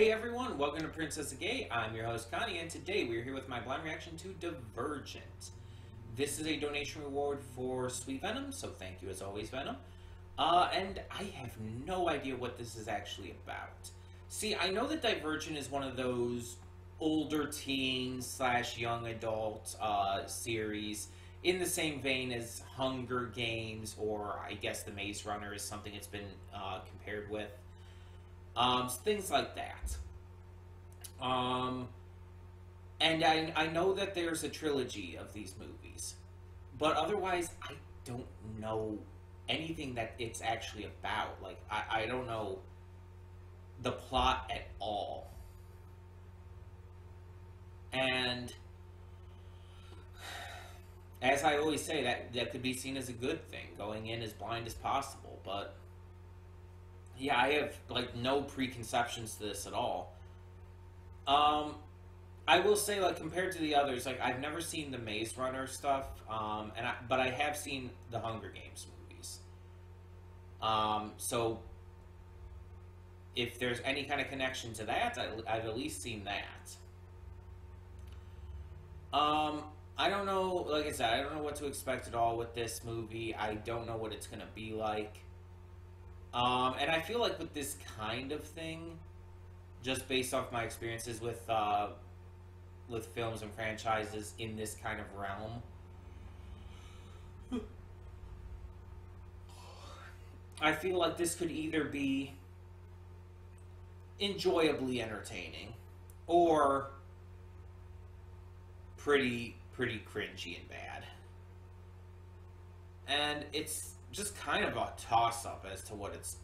Hey everyone, welcome to Princess Gay. I'm your host Connie, and today we're here with my blind reaction to Divergent. This is a donation reward for Sweet Venom, so thank you as always, Venom. And I have no idea what this is actually about. See, I know that Divergent is one of those older teen slash young adult series in the same vein as Hunger Games, or I guess The Maze Runner is something it's been compared with. Things like that. And I know that there's a trilogy of these movies, but otherwise I don't know anything that it's actually about. Like, I don't know the plot at all. And as I always say, that could be seen as a good thing, going in as blind as possible, but yeah, I have, like, no preconceptions to this at all. I will say, like, compared to the others, like, I've never seen the Maze Runner stuff, but I have seen the Hunger Games movies. So, if there's any kind of connection to that, I've at least seen that. I don't know, like I said, I don't know what to expect at all with this movie. I don't know what it's gonna be like. And I feel like with this kind of thing, just based off my experiences with films and franchises in this kind of realm, I feel like this could either be enjoyably entertaining or pretty cringy and bad. And it's just kind of a toss-up as to what it's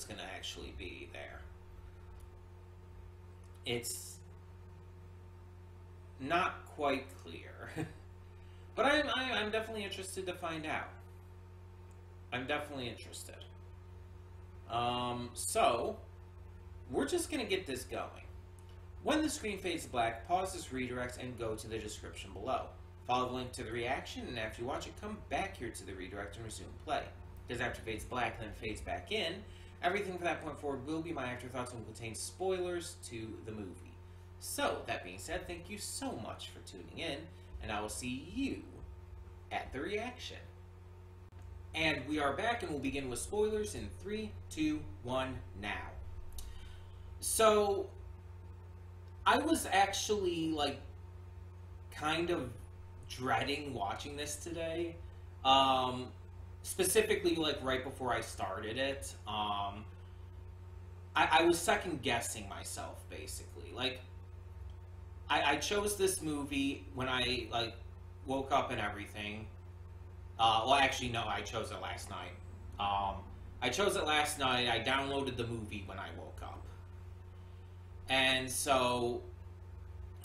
gonna actually be there. It's not quite clear, but I'm definitely interested to find out. I'm definitely interested. So we're just gonna get this going. When the screen fades to black, pause this redirect and go to the description below. Follow the link to the reaction, and after you watch it, come back here to the redirect and resume play. Because after it fades black and then fades back in, everything from that point forward will be my afterthoughts and will contain spoilers to the movie. So, that being said, thank you so much for tuning in, and I will see you at the reaction. And we are back, and we'll begin with spoilers in 3, 2, 1, now. So, I was actually, like, kind of dreading watching this today. Specifically, like, right before I started it. I was second guessing myself, basically. Like, I chose this movie when I, like, woke up and everything. Well, actually, no, I chose it last night. I chose it last night. I downloaded the movie when I woke up. And so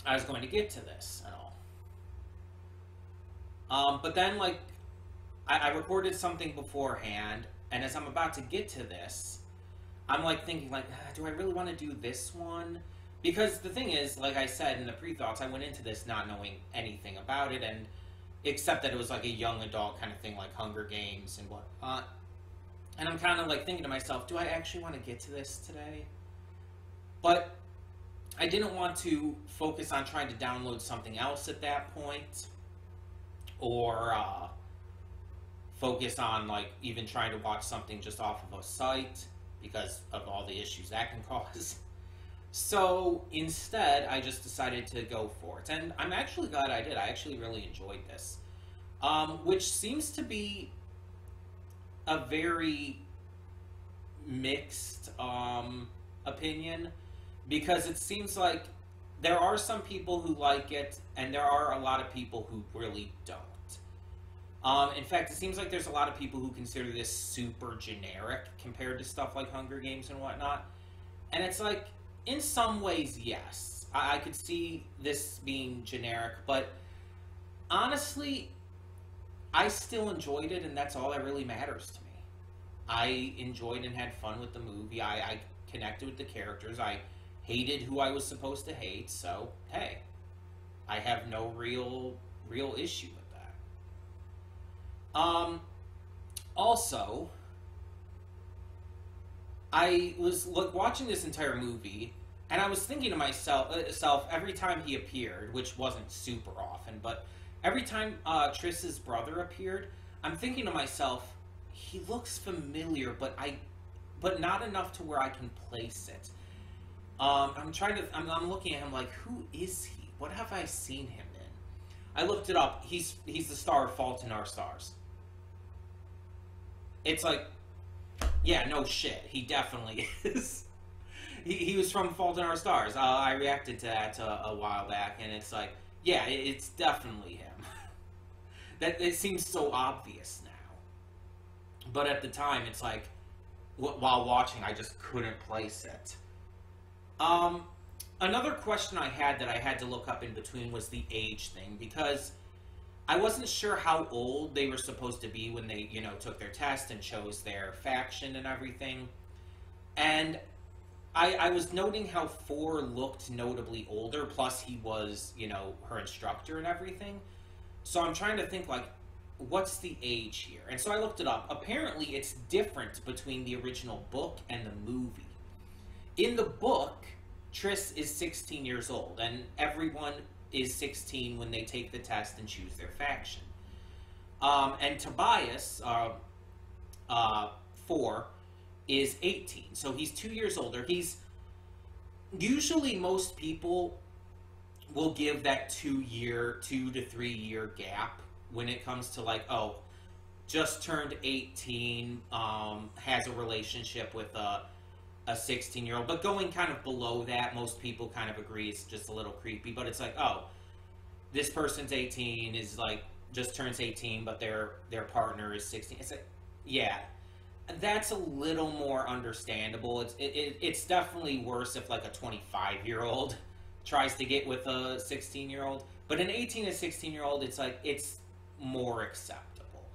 I was going to get to this and all. But then, like, I recorded something beforehand, and as I'm about to get to this, I'm, like, thinking, like, do I really want to do this one? Because the thing is, like I said in the pre-thoughts, I went into this not knowing anything about it, and except that it was, like, a young adult kind of thing, like Hunger Games and whatnot. And I'm kind of, like, thinking to myself, do I actually want to get to this today? But I didn't want to focus on trying to download something else at that point, or focus on, like, even trying to watch something just off of a site because of all the issues that can cause. So instead, I just decided to go for it, and I'm actually glad I did. I actually really enjoyed this, which seems to be a very mixed opinion, because it seems like there are some people who like it, and there are a lot of people who really don't. In fact, it seems like there's a lot of people who consider this super generic compared to stuff like Hunger Games and whatnot. And it's like, in some ways, yes. I could see this being generic, but honestly, I still enjoyed it, and that's all that really matters to me. I enjoyed and had fun with the movie. I connected with the characters. I hated who I was supposed to hate, so hey, I have no real issue with that. Also, I was watching this entire movie, And I was thinking to myself every time he appeared, which wasn't super often, but every time Triss's brother appeared, I'm thinking to myself, he looks familiar, but not enough to where I can place it. I'm looking at him like, who is he? What have I seen him in? I looked it up. He's the star of Fault in Our Stars. It's like, yeah, no shit. He definitely is. He was from Fault in Our Stars. I reacted to that a while back, and it's like, yeah, it's definitely him. That it seems so obvious now, but at the time, it's like, while watching, I just couldn't place it. Another question I had to look up in between was the age thing, because I wasn't sure how old they were supposed to be when they, took their test and chose their faction and everything. And I was noting how 4 looked notably older, plus he was, her instructor and everything. So I'm trying to think, like, what's the age here? And so I looked it up. Apparently, it's different between the original book and the movie. In the book, Triss is 16 years old, and everyone is 16 when they take the test and choose their faction. And Tobias, 4, is 18, so he's 2 years older. Usually most people will give that 2 to 3 year gap when it comes to, like, oh, just turned 18, has a relationship with a 16-year-old, but going kind of below that, most people kind of agree it's just a little creepy. But it's like, oh, this person's 18, is like, just turns 18, but their partner is 16. It's like, yeah, that's a little more understandable. It's definitely worse if, like, a 25-year-old tries to get with a 16-year-old, but an 18 to 16-year-old, it's like, it's more acceptable.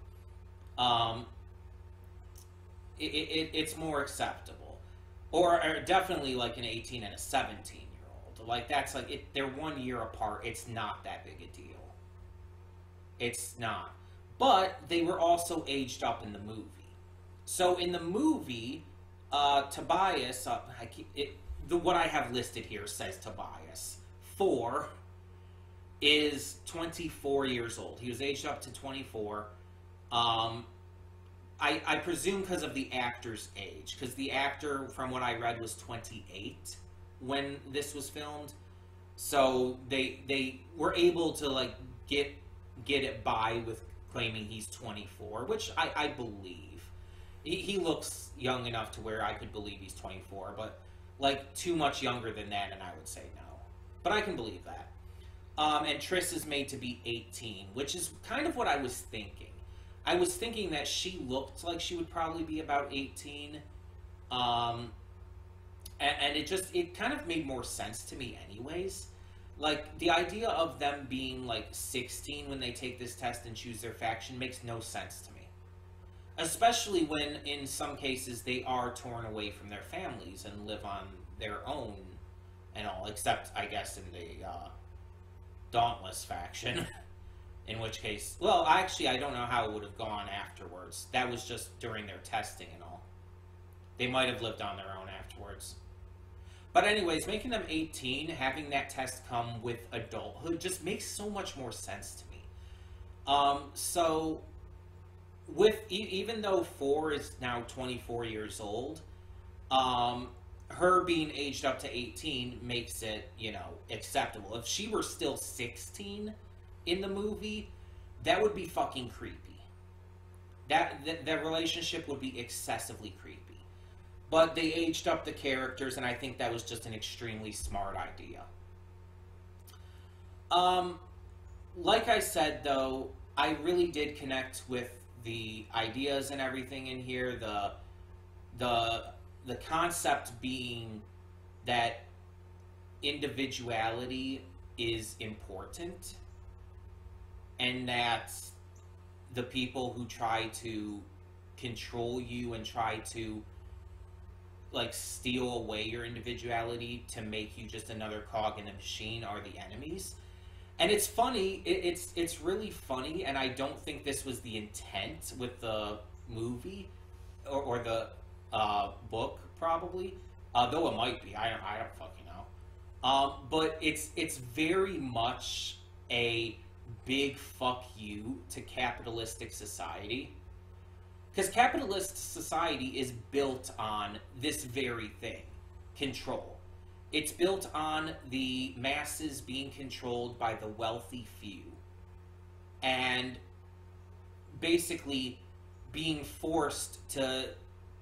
It's more acceptable. Or definitely, like, an 18 and a 17-year-old. Like, that's like, they're 1 year apart. It's not that big a deal. It's not. But they were also aged up in the movie. So in the movie, Tobias, what I have listed here says Tobias 4 is 24 years old. He was aged up to 24. I presume because of the actor's age, because the actor, from what I read, was 28 when this was filmed. So they were able to, like, get it by with claiming he's 24, which I believe. He looks young enough to where I could believe he's 24, but, like, too much younger than that, and I would say no. But I can believe that. And Triss is made to be 18, which is kind of what I was thinking. I was thinking that she looked like she would probably be about 18. And it kind of made more sense to me anyways. Like, the idea of them being, like, 16 when they take this test and choose their faction makes no sense to me. Especially when, in some cases, they are torn away from their families and live on their own and all. Except, I guess, in the Dauntless faction. In which case, well, actually, I don't know how it would have gone afterwards. That was just during their testing and all. They might have lived on their own afterwards. But anyways, making them 18, having that test come with adulthood just makes so much more sense to me. So, even though 4 is now 24 years old, her being aged up to 18 makes it, acceptable. If she were still 16... in the movie, that would be fucking creepy. That relationship would be excessively creepy. But they aged up the characters, and I think that was just an extremely smart idea. Like I said, though, I really did connect with the ideas and everything in here. The concept being that individuality is important, and that the people who try to control you and try to, like, steal away your individuality to make you just another cog in a machine are the enemies. And it's funny, it's really funny, and I don't think this was the intent with the movie or the book, probably. Though it might be, I don't fucking know. But it's very much a big fuck you to capitalistic society. Because capitalist society is built on this very thing, control. It's built on the masses being controlled by the wealthy few. And basically being forced to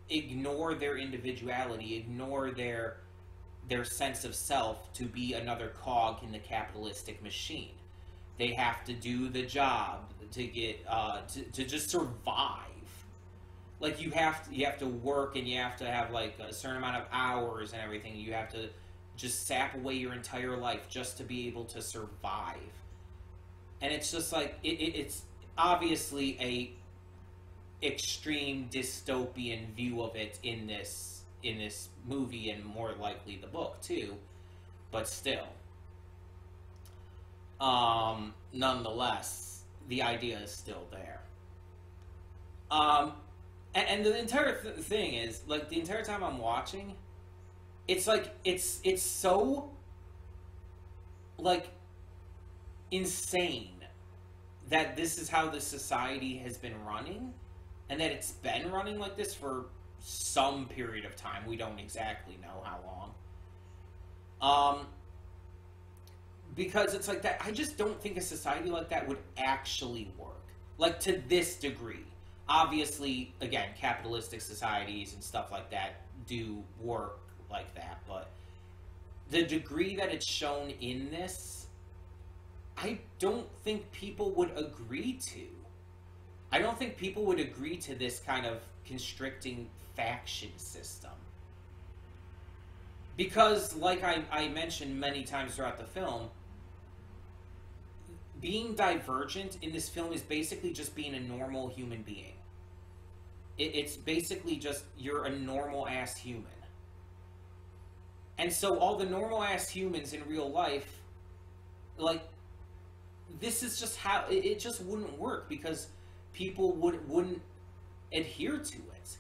ignore their individuality, ignore their sense of self to be another cog in the capitalistic machine. They have to do the job to get to just survive. Like you have to work, and you have to have like a certain amount of hours and everything. You have to just sap away your entire life just to be able to survive. And it's just like it's obviously a extreme dystopian view of it in this movie, and more likely the book too, but still, nonetheless, the idea is still there. And the entire thing is like, the entire time I'm watching, it's like it's so like insane that this is how the society has been running, and that it's been running like this for some period of time. We don't exactly know how long. Because it's like that. I just don't think a society like that would actually work. Like, to this degree. Obviously, again, capitalistic societies and stuff like that do work like that, but the degree that it's shown in this, I don't think people would agree to. I don't think people would agree to this kind of constricting faction system. Because, like I mentioned many times throughout the film, being divergent in this film is basically just being a normal human being. It's basically just, you're a normal-ass human. And so all the normal-ass humans in real life, like, this is just how, it just wouldn't work, because people wouldn't adhere to it.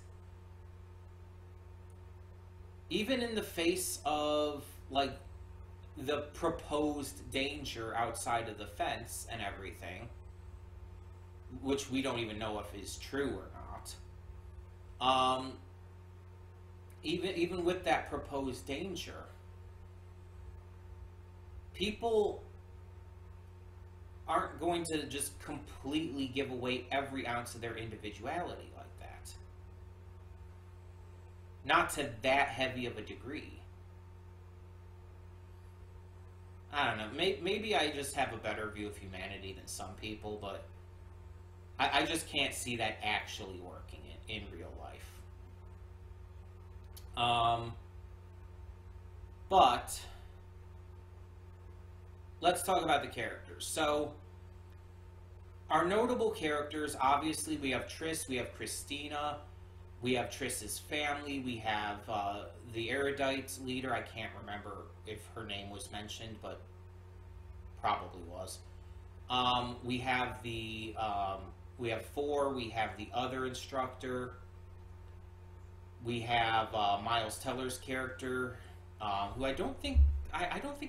Even in the face of, like, the proposed danger outside of the fence and everything, which we don't even know if is true or not. Even with that proposed danger, people aren't going to just completely give away every ounce of their individuality like that. Not to that heavy of a degree. I don't know, maybe I just have a better view of humanity than some people, but I just can't see that actually working in real life. But let's talk about the characters. So, our notable characters, obviously, we have Triss, we have Christina, we have Triss's family, we have the Erudite leader. I can't remember if her name was mentioned, but probably was. We have we have Four, we have the other instructor, we have Miles Teller's character, who I don't think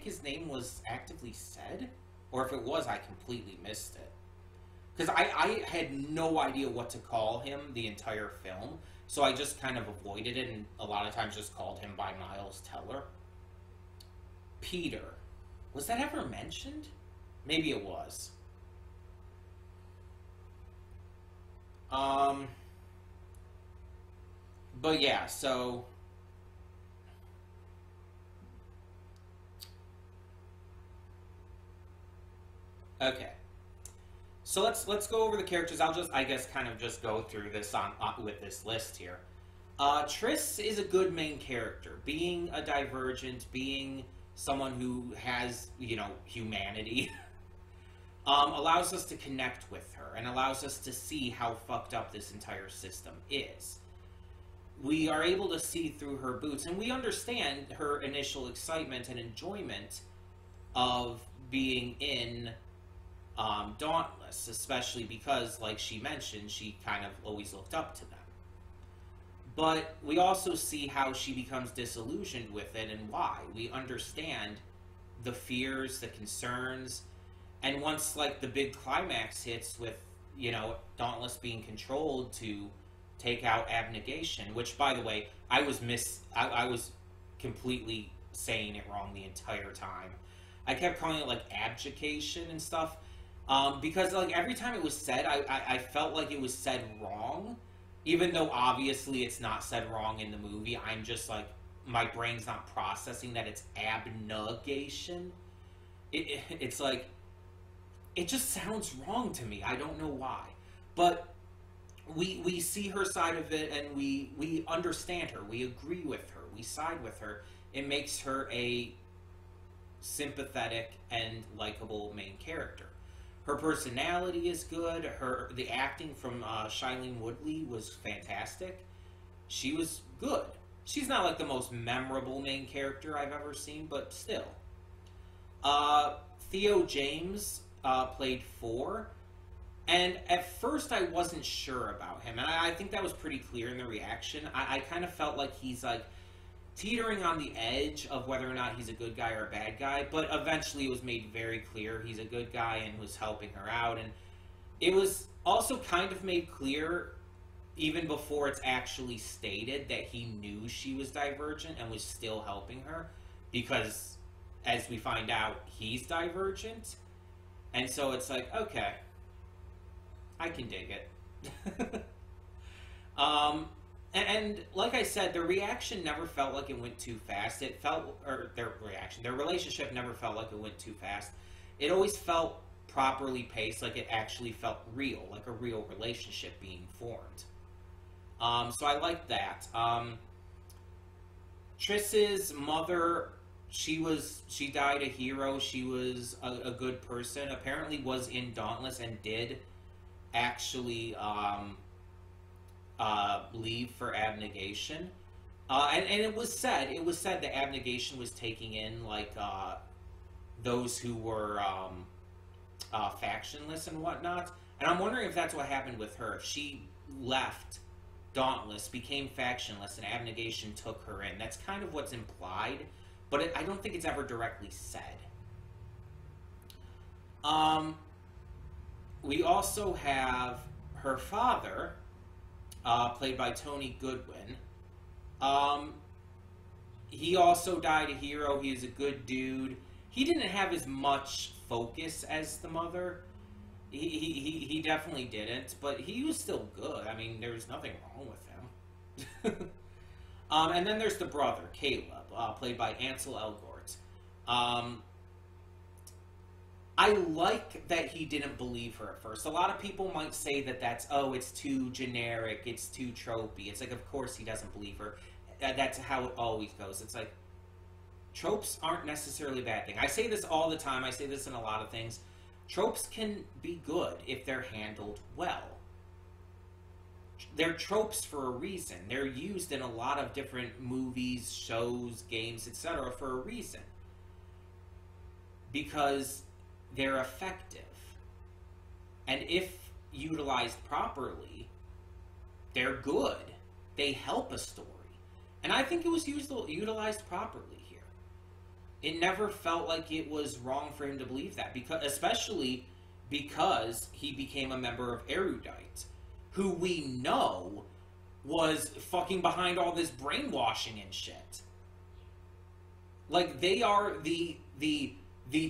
his name was actively said, or if it was, I completely missed it. Because I had no idea what to call him the entire film, so I just kind of avoided it, and a lot of times just called him by Miles Teller. Peter. Was that ever mentioned? Maybe it was. But yeah, so... Okay. So let's go over the characters. I'll just, I guess, kind of just go through this with this list here. Triss is a good main character. Being a divergent, being someone who has, you know, humanity, allows us to connect with her and allows us to see how fucked up this entire system is. We are able to see through her boots, and we understand her initial excitement and enjoyment of being in Dauntless, especially because, like she mentioned, she kind of always looked up to them. But we also see how she becomes disillusioned with it and why. We understand the fears, the concerns, and once like the big climax hits with, you know, Dauntless being controlled to take out Abnegation, which by the way, I was completely saying it wrong the entire time. I kept calling it like abjuration and stuff. Because like every time it was said, I felt like it was said wrong, even though obviously it's not said wrong in the movie. I'm just like, my brain's not processing that it's abnegation. It's like, it just sounds wrong to me. I don't know why, but we see her side of it, and we understand her. We agree with her. We side with her. It makes her a sympathetic and likable main character. Her personality is good. The acting from Shailene Woodley was fantastic. She was good. She's not like the most memorable main character I've ever seen, but still. Theo James played 4. And at first I wasn't sure about him. And I think that was pretty clear in the reaction. I kind of felt like he's like teetering on the edge of whether or not he's a good guy or a bad guy. But eventually it was made very clear he's a good guy and was helping her out. And it was also kind of made clear, even before it's actually stated, that he knew she was Divergent and was still helping her. Because, as we find out, he's Divergent. And so it's like, okay, I can dig it. And like I said, the reaction never felt like it went too fast. Their relationship never felt like it went too fast. It always felt properly paced, like it actually felt real, like a real relationship being formed. So I like that. Triss's mother, she died a hero. She was a good person. Apparently was in Dauntless and did actually leave for Abnegation. And it was said that Abnegation was taking in like those who were factionless and whatnot. And I'm wondering if that's what happened with her. If she left Dauntless, became factionless, and Abnegation took her in. That's kind of what's implied, but I don't think it's ever directly said. We also have her father, played by Tony Goodwin. He also died a hero. He was a good dude. He didn't have as much focus as the mother. He definitely didn't, but he was still good. I mean, there was nothing wrong with him. And then there's the brother, Caleb, played by Ansel Elgort. I like that he didn't believe her at first. A lot of people might say that it's too generic, it's too tropey. It's like, of course he doesn't believe her. That's how it always goes. It's like, tropes aren't necessarily a bad thing. I say this all the time. I say this in a lot of things. Tropes can be good if they're handled well. They're tropes for a reason. They're used in a lot of different movies, shows, games, etc. for a reason. Because they're effective. And if utilized properly, they're good. They help a story. And I think it was utilized properly here. It never felt like it was wrong for him to believe that, especially because he became a member of ReDirect, who we know was fucking behind all this brainwashing and shit. Like, they are the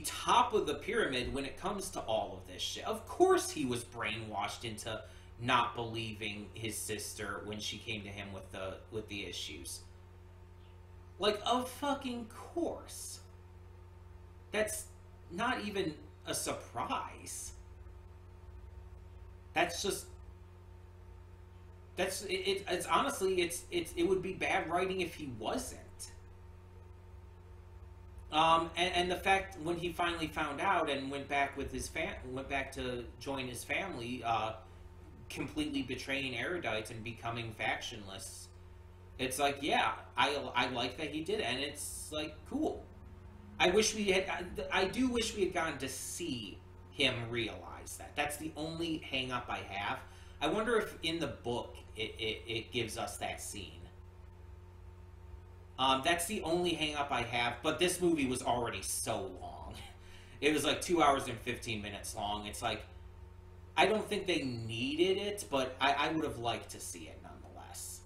top of the pyramid when it comes to all of this shit. Of course he was brainwashed into not believing his sister when she came to him with the issues. Like, of fucking course. That's not even a surprise. That's just... It's honestly, it would be bad writing if he wasn't. And the fact when he finally found out and went back to join his family, completely betraying ReDirect and becoming factionless, it's like, yeah, I like that he did it, and it's like, cool. I do wish we had gotten to see him realize that. That's the only hang up I have. I wonder if in the book it gives us that scene. That's the only hang up I have, but this movie was already so long. It was like 2 hours and 15 minutes long. It's like, I don't think they needed it, but I would have liked to see it nonetheless.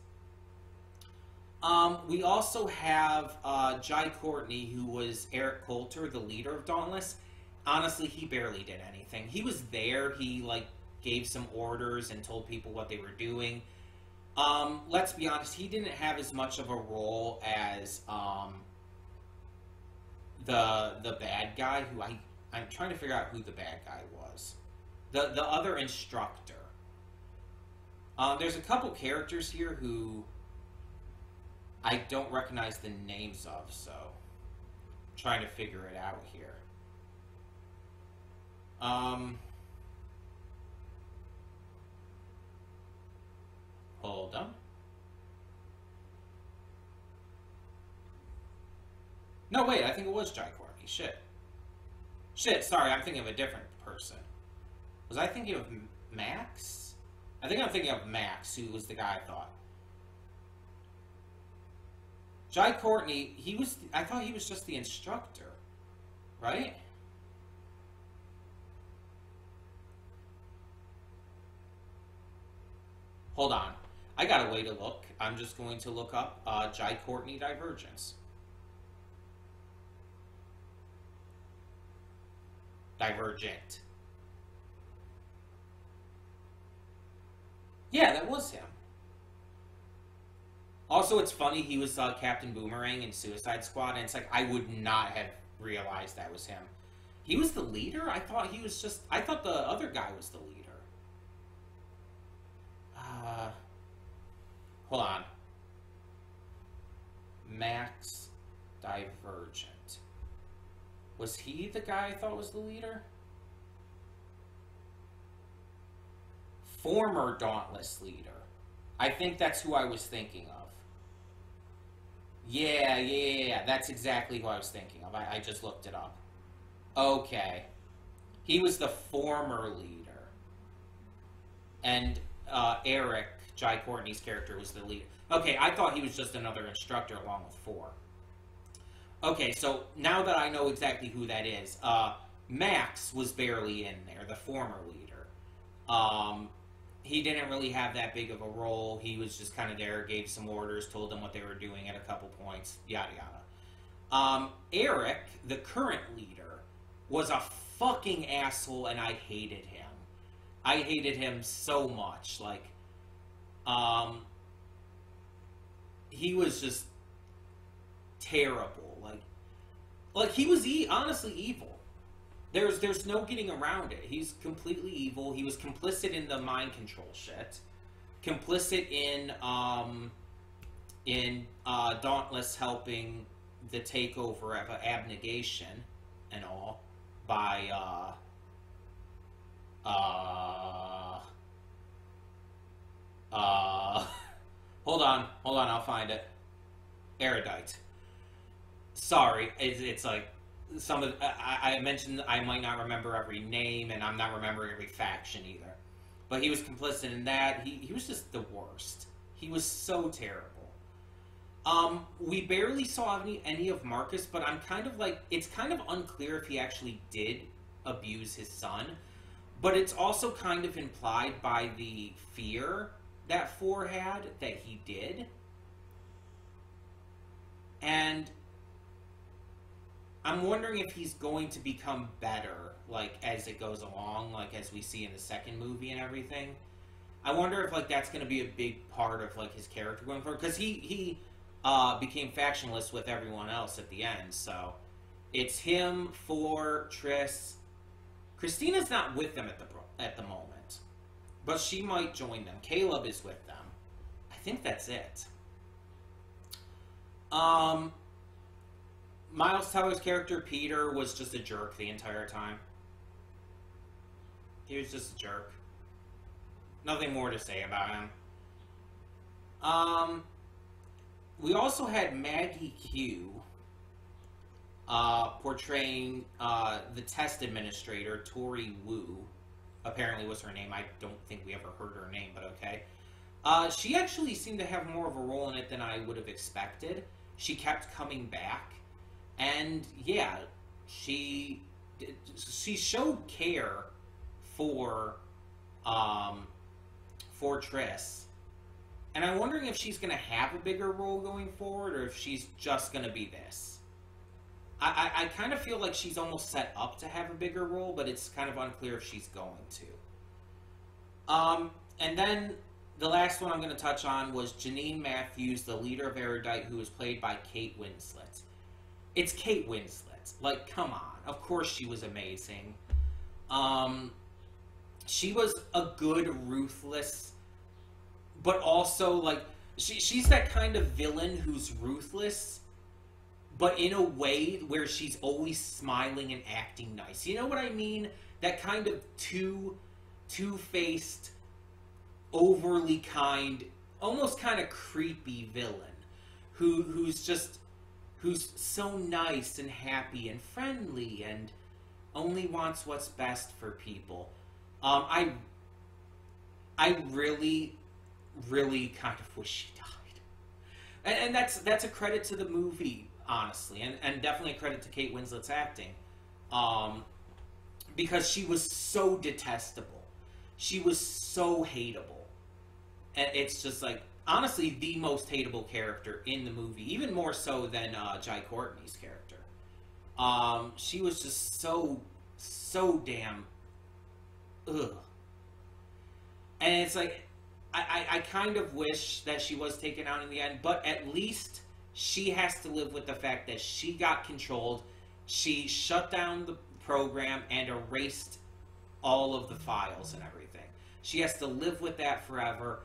We also have Jai Courtney, who was Eric Coulter, the leader of Dauntless. Honestly, he barely did anything. He was there. He like gave some orders and told people what they were doing. Let's be honest, he didn't have as much of a role as the bad guy, who I'm trying to figure out who the bad guy was. The other instructor. There's a couple characters here who I don't recognize the names of, so I'm trying to figure it out here. Hold on. No, wait, I think it was Jai Courtney. Shit, sorry, I'm thinking of a different person. Was I thinking of Max? I think I'm thinking of Max, who was the guy I thought. Jai Courtney, I thought he was just the instructor, right? Hold on. I got a way to look. I'm just going to look up Jai Courtney Divergence. Divergent. Yeah, that was him. Also, it's funny, he was Captain Boomerang in Suicide Squad, and it's like, I would not have realized that was him. He was the leader? I thought the other guy was the leader. Hold on. Max Divergent. Was he the guy I thought was the leader? Former Dauntless leader. I think that's who I was thinking of. Yeah. That's exactly who I was thinking of. I just looked it up. Okay. He was the former leader. And Eric, Jai Courtney's character, was the leader. Okay, I thought he was just another instructor along with 4. Okay, so now that I know exactly who that is, Max was barely in there, the former leader. He didn't really have that big of a role. He was just kind of there, gave some orders, told them what they were doing at a couple points, yada yada. Eric, the current leader, was a fucking asshole, and I hated him. I hated him so much. Like, he was just terrible. Like he was honestly evil. There's no getting around it. He's completely evil. He was complicit in the mind control shit. Complicit in Dauntless helping the takeover of Abnegation and all by hold on, I'll find it. Erudite. Sorry, it's like some of I mentioned I might not remember every name, and I'm not remembering every faction either. But he was complicit in that. He was just the worst. He was so terrible. We barely saw any of Marcus, but I'm kind of like, it's kind of unclear if he actually did abuse his son. But it's also kind of implied by the fear that 4 had that he did. And I'm wondering if he's going to become better, like, as it goes along, like, as we see in the second movie and everything. I wonder if, like, that's going to be a big part of, like, his character going forward. Because he became factionless with everyone else at the end, so it's him, 4, Triss. Christina's not with them at the moment, but she might join them. Caleb is with them. I think that's it. Miles Teller's character, Peter, was just a jerk the entire time. He was just a jerk. Nothing more to say about him. We also had Maggie Q portraying the test administrator, Tori Wu. Apparently was her name. I don't think we ever heard her name, but okay. She actually seemed to have more of a role in it than I would have expected. she kept coming back, and yeah, she showed care for Triss. And I'm wondering if she's going to have a bigger role going forward, or if she's just going to be this. I kind of feel like she's almost set up to have a bigger role, but it's kind of unclear if she's going to. And then the last one I'm going to touch on was Janine Matthews, the leader of ReDirect, who was played by Kate Winslet. It's Kate Winslet. Like, come on. Of course she was amazing. She was a good, ruthless, but also, like, she's that kind of villain who's ruthless, but in a way where she's always smiling and acting nice. You know what I mean? That kind of two-faced, overly kind, almost kind of creepy villain who's so nice and happy and friendly and only wants what's best for people. I really kind of wish she died, and that's a credit to the movie, honestly, and definitely a credit to Kate Winslet's acting, because she was so detestable, she was so hateable, and it's just like, honestly, the most hateable character in the movie, even more so than Jai Courtney's character. She was just so damn ugh. And it's like, I kind of wish that she was taken out in the end, but at least she has to live with the fact that she got controlled. She shut down the program and erased all of the files and everything. She has to live with that forever.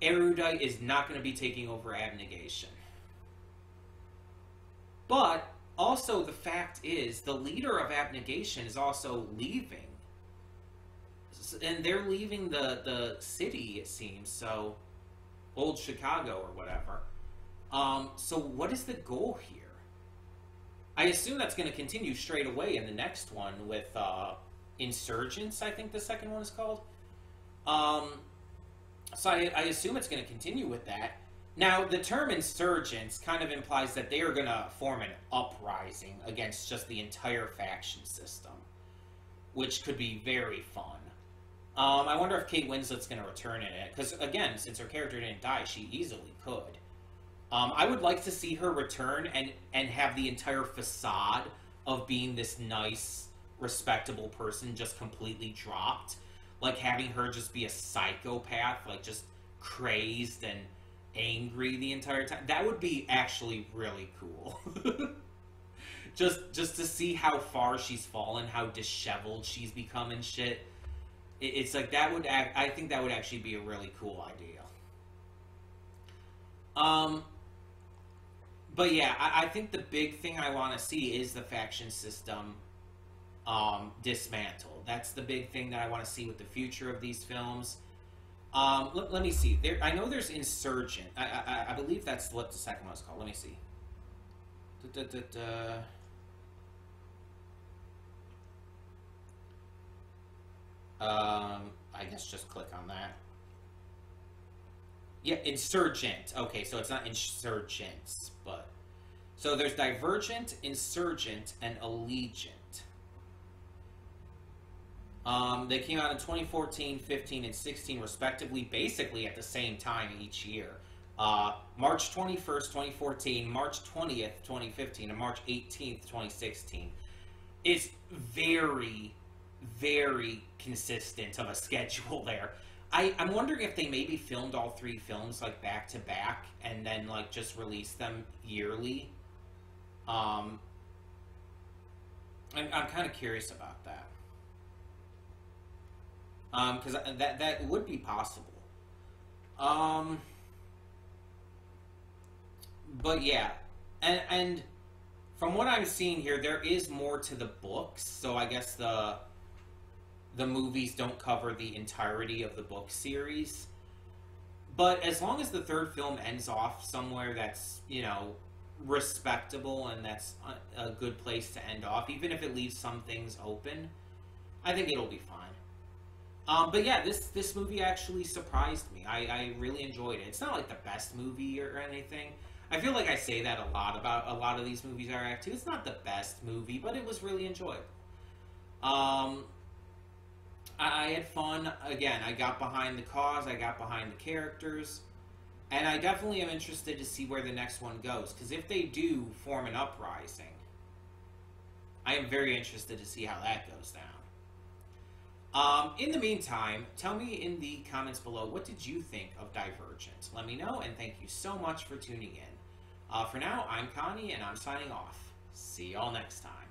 Erudite is not going to be taking over Abnegation. But also the fact is, the leader of Abnegation is also leaving. And they're leaving the city, it seems, so old Chicago or whatever. So what is the goal here? I assume that's going to continue straight away in the next one with Insurgents, I think the second one is called. So I assume it's going to continue with that. Now, the term Insurgents kind of implies that they are going to form an uprising against just the entire faction system, which could be very fun. I wonder if Kate Winslet's going to return in it, because, again, since her character didn't die, she easily could. I would like to see her return and have the entire facade of being this nice, respectable person just completely dropped. Like, having her just be a psychopath, like, just crazed and angry the entire time. That would be actually really cool. just to see how far she's fallen, how disheveled she's become and shit. It's like, that would I think that would actually be a really cool idea. But yeah, I think the big thing I want to see is the faction system dismantled. That's the big thing that I want to see with the future of these films. Let me see. I know there's Insurgent. I believe that's what the second one is called. Let me see. I guess just click on that. Yeah, Insurgent. Okay, so it's not Insurgents, but... So there's Divergent, Insurgent, and Allegiant. They came out in 2014, 15, and 16, respectively, basically at the same time each year. March 21st, 2014, March 20th, 2015, and March 18th, 2016. It's very, very consistent of a schedule there. I'm wondering if they maybe filmed all three films, like, back-to-back, and then, like, just released them yearly. I'm kind of curious about that. Because that would be possible. But yeah, and from what I'm seeing here, there is more to the books, so I guess the movies don't cover the entirety of the book series. But as long as the third film ends off somewhere that's, you know, respectable and that's a good place to end off, even if it leaves some things open, I think it'll be fine. But yeah, this movie actually surprised me. I really enjoyed it. It's not like the best movie or anything. I feel like I say that a lot about a lot of these movies I react to. It's not the best movie, but it was really enjoyable. I had fun. Again, I got behind the cause, I got behind the characters, and I definitely am interested to see where the next one goes, because if they do form an uprising, I am very interested to see how that goes down. In the meantime, tell me in the comments below, what did you think of Divergent? Let me know, and thank you so much for tuning in. For now, I'm Connie, and I'm signing off. See y'all next time.